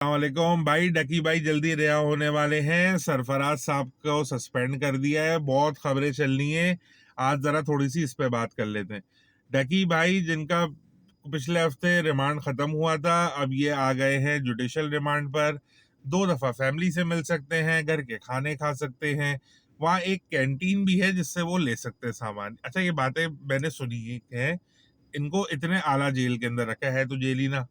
वालेकुम भाई। डकी भाई जल्दी रिहा होने वाले हैं। सरफराज साहब को सस्पेंड कर दिया है। बहुत खबरें चल रही हैं, आज जरा थोड़ी सी इस पे बात कर लेते हैं। डकी भाई जिनका पिछले हफ्ते रिमांड खत्म हुआ था, अब ये आ गए हैं जुडिशियल रिमांड पर। 2 दफा फैमिली से मिल सकते हैं, घर के खाने खा सकते हैं, वहाँ एक कैंटीन भी है जिससे वो ले सकते हैं सामान। अच्छा, ये बातें मैंने सुनी है। इनको इतने आला जेल के अंदर रखा है तो जेल ही ना।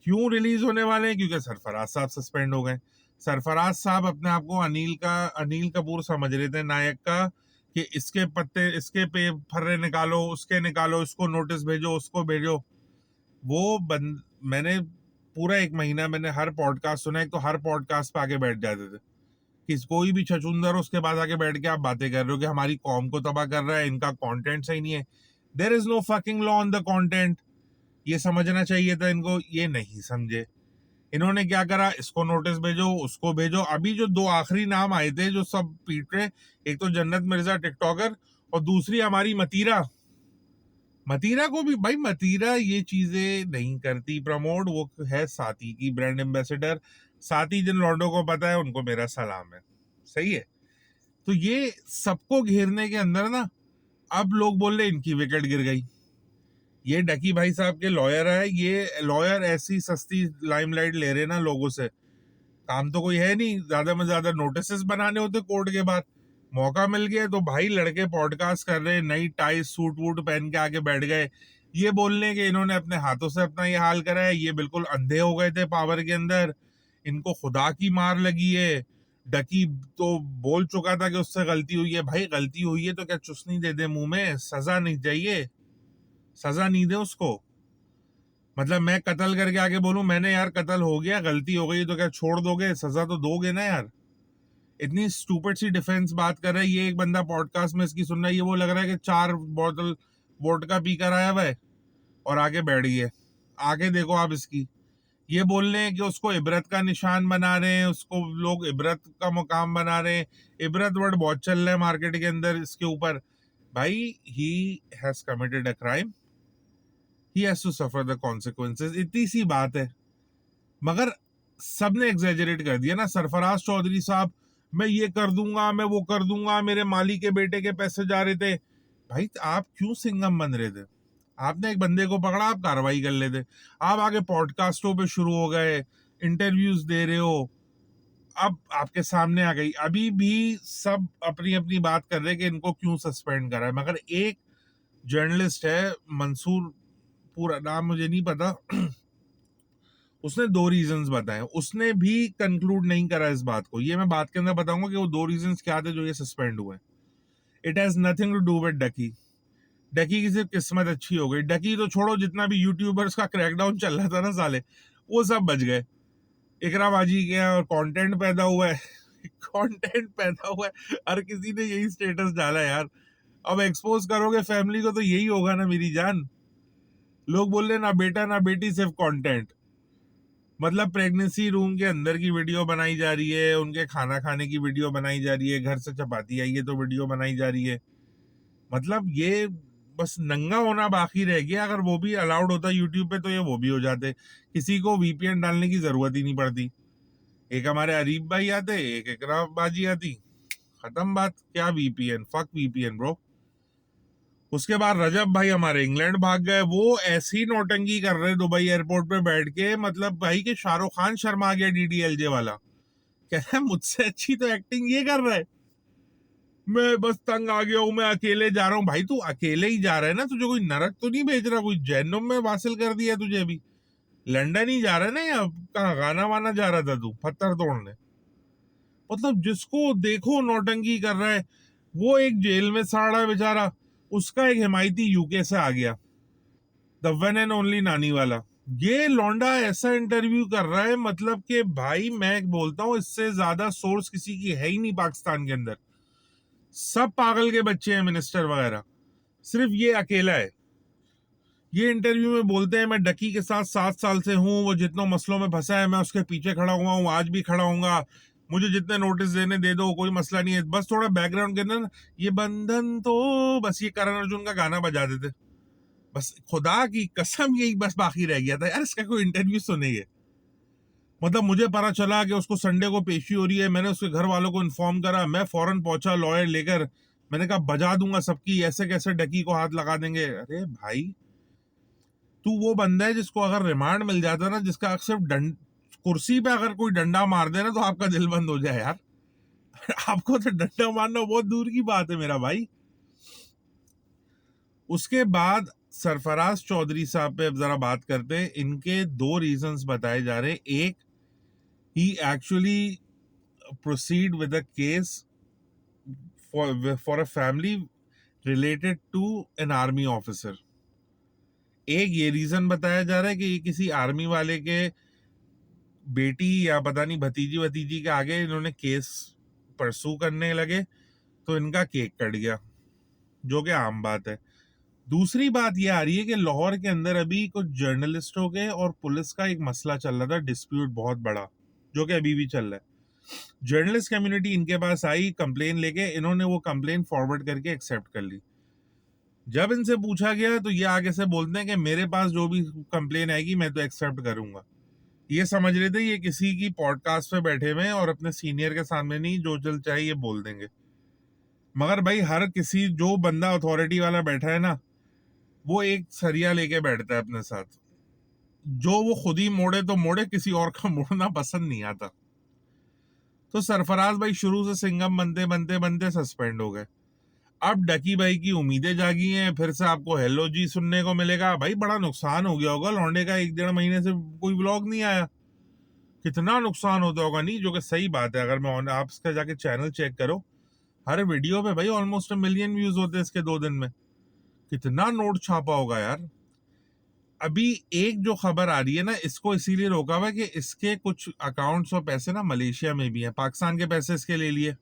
क्यों रिलीज होने वाले हैं? क्योंकि सरफराज साहब सस्पेंड हो गए। सरफराज साहब अपने आप को अनिल कपूर समझ रहे थे, नायक का, कि इसके पत्ते, इसके पे फर्रे निकालो, उसके निकालो, इसको नोटिस भेजो, उसको भेजो। मैंने पूरा 1 महीना मैंने हर पॉडकास्ट सुना। एक तो हर पॉडकास्ट पे आके बैठ जाते थे कि कोई भी छछूंदर, उसके बाद आके बैठ के आप बातें कर रहे हो कि हमारी कौम को तबाह कर रहा है, इनका कंटेंट सही नहीं है। There is no fucking law on the content. ये समझना चाहिए था इनको, ये नहीं समझे। इन्होंने क्या करा, इसको नोटिस भेजो, उसको भेजो। अभी जो 2 आखिरी नाम आए थे जो सब पीट रहे, एक तो जन्नत मिर्जा टिकटॉकर, और दूसरी हमारी मतीरा। मतीरा को भी भाई, मतीरा ये चीजें नहीं करती प्रमोट, वो है साथी की ब्रांड एम्बेसडर। साथी जिन लॉन्डो को पता है उनको मेरा सलाम है। सही है। तो ये सबको घेरने के अंदर ना, अब लोग बोल रहे इनकी विकेट गिर गई। ये डकी भाई साहब के लॉयर है। ये लॉयर ऐसी सस्ती लाइमलाइट ले रहे ना लोगों से, काम तो कोई है नहीं, ज्यादा में ज्यादा नोटिस बनाने होते कोर्ट के बाद। मौका मिल गया तो भाई लड़के पॉडकास्ट कर रहे, नई टाई सूट वूट पहन के आके बैठ गए, ये बोलने के इन्होंने अपने हाथों से अपना ये हाल करा है, ये बिल्कुल अंधे हो गए थे पावर के अंदर, इनको खुदा की मार लगी है। डकी तो बोल चुका था कि उससे गलती हुई है। भाई गलती हुई है तो क्या चुस्नी दे दे मुंह में? सजा नहीं चाहिए? सजा नहीं दे उसको? मतलब मैं कत्ल करके आगे बोलूं मैंने यार कत्ल हो गया, गलती हो गई, तो क्या छोड़ दोगे? सजा तो दोगे ना यार। इतनी स्टूपिड सी डिफेंस बात कर रहा है। ये एक बंदा पॉडकास्ट में इसकी सुन रहा है, ये वो लग रहा है कि 4 बोतल वोडका पी कर आया हुआ है और आगे बैठ गया। आगे देखो आप इसकी। ये बोल रहे हैं कि उसको इबरत का निशान बना रहे हैं, उसको लोग इबरत का मुकाम बना रहे हैं। इबरत वर्ड बहुत चल रहा है मार्केट के अंदर इसके ऊपर। भाई he has committed a crime, he has to suffer the consequences. इतनी सी बात है। मगर सबने एग्जेजरेट कर दिया ना। सरफराज चौधरी साहब, मैं ये कर दूंगा, मैं वो कर दूंगा, मेरे माली के बेटे के पैसे जा रहे थे। भाई आप क्यों सिंघम बन रहे थे? आपने एक बंदे को पकड़ा, आप कार्रवाई कर लेते। आप आगे पॉडकास्टों पे शुरू हो गए, इंटरव्यूज दे रहे हो। अब आपके सामने आ गई। अभी भी सब अपनी अपनी बात कर रहे हैं कि इनको क्यों सस्पेंड करा है। मगर एक जर्नलिस्ट है, मंसूर, पूरा नाम मुझे नहीं पता, उसने 2 रीजंस बताए। उसने भी कंक्लूड नहीं करा इस बात को। ये मैं बात के अंदर बताऊंगा कि वो 2 रीजंस क्या थे जो ये सस्पेंड हुए। It has nothing to do with Ducky. Ducky की सिर्फ किस्मत अच्छी हो गई। डकी तो छोड़ो, जितना भी यूट्यूबर्स का क्रैकडाउन चल रहा था ना साले, वो सब बच गए। इकराबाजी किया और कंटेंट पैदा हुआ है। कंटेंट पैदा हुआ है, हर किसी ने यही स्टेटस डाला यार। अब एक्सपोज करोगे फैमिली को तो यही होगा ना मेरी जान। लोग बोल रहे ना बेटा ना बेटी, सिर्फ कंटेंट। मतलब प्रेगनेंसी रूम के अंदर की वीडियो बनाई जा रही है, उनके खाना खाने की वीडियो बनाई जा रही है, घर से चपाती आई है तो वीडियो बनाई जा रही है। मतलब ये बस नंगा होना बाकी रह गया। अगर वो भी अलाउड होता यूट्यूब पे तो ये वो भी हो जाते। किसी को वीपीएन डालने की जरूरत ही नहीं पड़ती। एक हमारे अरीब भाई आते, एक इकरा बाजी आती, खत्म बात। क्या वीपीएन? Fuck VPN bro. उसके बाद रजब भाई हमारे इंग्लैंड भाग गए। वो ऐसी नौटंकी कर रहे दुबई एयरपोर्ट पे बैठ के, मतलब भाई के शाहरुख खान शर्मा गया डीडीएलजे वाला। कह रहा है मुझसे अच्छी तो एक्टिंग ये कर रहा है। मैं बस तंग आ गया हूँ, मैं अकेले जा रहा हूँ। भाई तू अकेले ही जा रहा है ना, तुझे कोई नरक तो नहीं भेज रहा, कोई जहन्नुम में वासिल कर दिया तुझे अभी। लंदन ही जा रहा है ना, या कहाँ गाना वाना जा रहा था तू पत्थर तोड़ने? मतलब जिसको देखो नौटंकी कर रहा है। वो एक जेल में साड़ा बेचारा, उसका एक हिमायती यूके से आ गया, द वन एंड ओनली नानी वाला। ये लौंडा ऐसा इंटरव्यू कर रहा है, मतलब कि भाई मैं बोलता हूँ इससे ज्यादा सोर्स किसी की है ही नहीं पाकिस्तान के अंदर। सब पागल के बच्चे हैं मिनिस्टर वगैरह, सिर्फ ये अकेला है। ये इंटरव्यू में बोलते हैं मैं डकी के साथ 7 साल से हूँ, वो जितनों मसलों में फंसा है मैं उसके पीछे खड़ा हुआ हूँ, आज भी खड़ा हूँगा, मुझे जितने नोटिस देने दे दो, कोई मसला नहीं है। बस थोड़ा बैकग्राउंड के अंदर ये बंधन तो, बस ये करण अर्जुन का गाना बजा देते। बस खुदा की कसम यही बस बाकी रह गया था यार, इसका कोई इंटरव्यू सुनेंगे। मतलब मुझे पता चला कि उसको संडे को पेशी हो रही है, मैंने उसके घर वालों को इन्फॉर्म करा, मैं फौरन पहुंचा लॉयर लेकर, मैंने कहा बजा दूंगा सबकी, ऐसे कैसे डकी को हाथ लगा देंगे। अरे भाई तू वो बंदा है जिसको अगर रिमांड मिल जाता ना, जिसका सिर्फ दंड, कुर्सी पे अगर कोई डंडा मार दे ना तो आपका दिल बंद हो जाए यार। आपको तो डंडा मारना बहुत दूर की बात है मेरा भाई। उसके बाद सरफराज चौधरी साहब पे अब जरा बात करते हैं। इनके दो रीजंस बताए जा रहे हैं। एक, he actually proceed with a case for a family related to an army officer. एक ये रीजन बताया जा रहा है कि ये किसी आर्मी वाले के बेटी या पता नहीं भतीजी भतीजी के आगे इन्होंने केस परसू करने लगे तो इनका केक कट गया, जो कि आम बात है। दूसरी बात ये आ रही है कि लाहौर के अंदर अभी कुछ जर्नलिस्टों के और पुलिस का एक मसला चल रहा था, डिस्प्यूट बहुत बड़ा, जो कि अभी भी चल रहा है। जर्नलिस्ट कम्युनिटी इनके पास आई कंप्लेन लेके, इन्होंने वो कंप्लेन फॉरवर्ड करके एक्सेप्ट कर ली। जब इनसे पूछा गया तो ये आगे से बोलते हैं कि मेरे पास जो भी कंप्लेन आएगी मैं तो एक्सेप्ट करूंगा। ये समझ रहे थे ये किसी की पॉडकास्ट पे बैठे हुए हैं और अपने सीनियर के सामने नहीं जो चल चाहे ये बोल देंगे। मगर भाई हर किसी जो बंदा अथॉरिटी वाला बैठा है ना, वो एक सरिया लेके बैठता है अपने साथ, जो वो खुद ही मोड़े तो मोड़े, किसी और का मोड़ना पसंद नहीं आता। तो सरफराज भाई शुरू से सिंघम बनते बनते बनते सस्पेंड हो गए। अब डकी भाई की उम्मीदें जागी हैं, फिर से आपको हेलो जी सुनने को मिलेगा। भाई बड़ा नुकसान हो गया होगा लौंडे का, 1-1.5 महीने से कोई व्लॉग नहीं आया। कितना नुकसान होता होगा, नहीं जो कि सही बात है। अगर मैं आप इसका जाके चैनल चेक करो, हर वीडियो पे भाई ऑलमोस्ट 1 मिलियन व्यूज होते हैं इसके 2 दिन में। कितना नोट छापा होगा यार। अभी एक जो खबर आ रही है ना, इसको इसीलिए रोका हुआ है कि इसके कुछ अकाउंट्स और पैसे ना मलेशिया में भी हैं। पाकिस्तान के पैसे इसके ले लिए,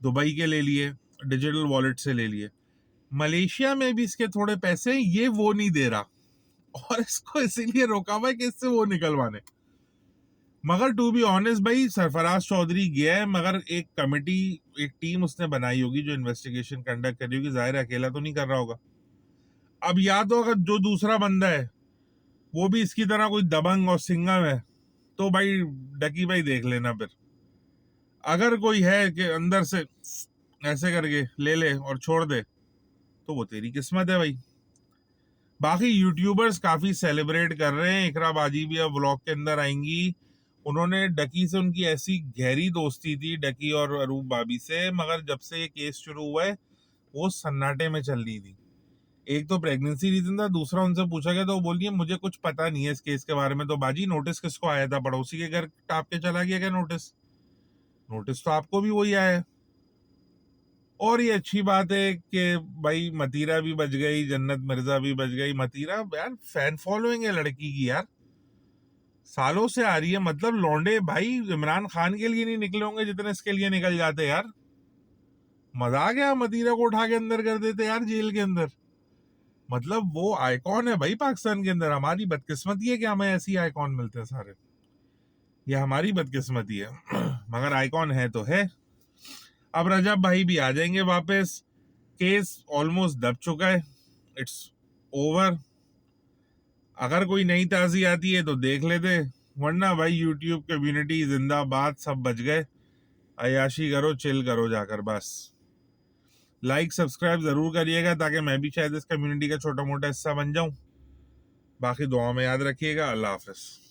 दुबई के ले लिए, डिजिटल वॉलेट से ले लिए, मलेशिया में भी इसके थोड़े पैसे हैं, ये वो नहीं दे रहा और इसको इसीलिए रोका हुआ है कि इससे वो निकलवाने। मगर टू बी ऑनेस्ट भाई सरफराज चौधरी गया है, मगर एक कमेटी, एक टीम उसने बनाई होगी जो इन्वेस्टिगेशन कंडक्ट कर रही होगी। जाहिर है अकेला तो नहीं कर रहा होगा। अब या तो अगर जो दूसरा बंदा है वो भी इसकी तरह कोई दबंग और सिंगम है तो भाई डकी भाई देख लेना। फिर अगर कोई है कि अंदर से ऐसे करके ले ले और छोड़ दे तो वो तेरी किस्मत है भाई। बाकी यूट्यूबर्स काफी सेलिब्रेट कर रहे हैं। इकरा बाजी भी अब व्लॉग के अंदर आएंगी। उन्होंने डकी से, उनकी ऐसी गहरी दोस्ती थी डकी और अरूप भाभी से, मगर जब से ये केस शुरू हुआ है वो सन्नाटे में चल रही थी। एक तो प्रेगनेंसी रीजन था, दूसरा उनसे पूछा गया तो वो बोलिए मुझे कुछ पता नहीं है इस केस के बारे में। तो बाजी नोटिस किसको आया था? पड़ोसी के घर टाप के चला गया क्या नोटिस? नोटिस तो आपको भी वही आया है। और ये अच्छी बात है कि भाई मतीरा भी बच गई, जन्नत मिर्जा भी बच गई। मतीरा यार फैन फॉलोइंग है लड़की की यार, सालों से आ रही है। मतलब लौंडे भाई इमरान खान के लिए नहीं निकले होंगे जितने इसके लिए निकल जाते यार। मजा आ गया, मतीरा को उठा के अंदर कर देते यार जेल के अंदर। मतलब वो आइकॉन है भाई पाकिस्तान के अंदर। हमारी बदकिस्मती है कि हमें ऐसी आइकॉन मिलते हैं सारे, ये हमारी बदकिस्मती है। मगर आइकॉन है तो है। अब रजब भाई भी आ जाएंगे वापस। केस ऑलमोस्ट दब चुका है, इट्स ओवर। अगर कोई नई ताजी आती है तो देख लेते, वरना भाई यूट्यूब कम्युनिटी जिंदाबाद, सब बच गए। अयाशी करो, चिल करो जाकर बस। लाइक सब्सक्राइब जरूर करिएगा ताकि मैं भी शायद इस कम्युनिटी का छोटा मोटा हिस्सा बन जाऊं। बाकी दुआ में याद रखिएगा। अल्लाह हाफिज।